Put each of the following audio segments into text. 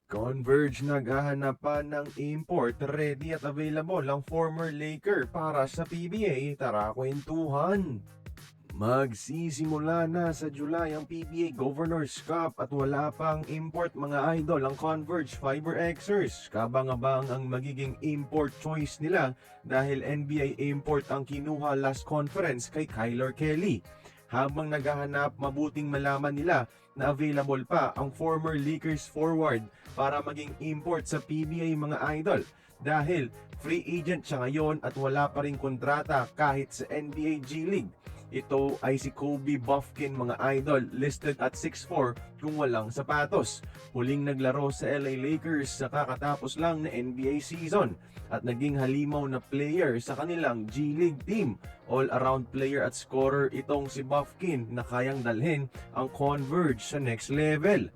Converge naghahanap pa ng import, ready at available ang former Laker para sa PBA. Tara kwentuhan! Magsisimula na sa July ang PBA Governors Cup at wala pang import mga idol ang Converge Fiber Xers. Kabang-abang ang magiging import choice nila dahil NBA import ang kinuha last conference kay Kyler Kelly. Habang naghahanap, mabuting malaman nila na available pa ang former Lakers forward para maging import sa PBA mga idol. Dahil free agent siya ngayon at wala pa rin kontrata kahit sa NBA G League. Ito ay si Kobe Buffkin mga idol, listed at 6'4 kung walang sapatos. Huling naglaro sa LA Lakers sa kakatapos lang na NBA season at naging halimaw na player sa kanilang G League team. All-around player at scorer itong si Buffkin na kayang dalhin ang Converge sa next level.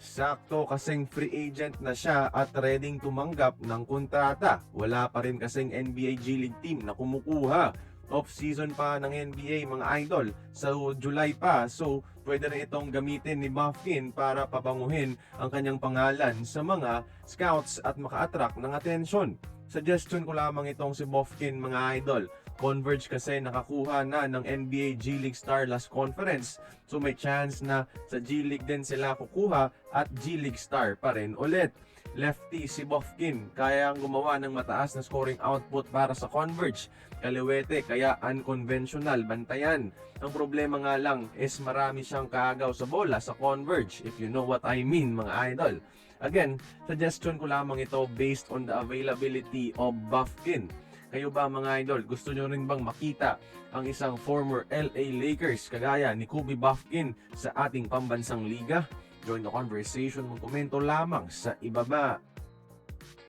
Sakto kasing free agent na siya at ready tumanggap ng kontrata. Wala pa rin kasing NBA G League team na kumukuha. Off-season pa ng NBA mga idol sa July pa, so pwede rin itong gamitin ni Buffkin para pabanguhin ang kanyang pangalan sa mga scouts at maka-attract ng atensyon. Suggestion ko lamang itong si Buffkin mga idol. Converge kasi nakakuha na ng NBA G League Star last conference, so may chance na sa G League din sila kukuha at G League Star pa rin ulit. Lefty si Buffkin, kayang gumawa ng mataas na scoring output para sa Converge. Kaliwete, kaya unconventional bantayan. Ang problema nga lang is marami siyang kaagaw sa bola sa Converge, if you know what I mean mga idol. Again, suggestion ko lamang ito based on the availability of Buffkin. Kayo ba mga idol, gusto nyo rin bang makita ang isang former LA Lakers kagaya ni Kobe Buffkin sa ating pambansang liga? Join the conversation, magkomento lamang sa ibaba.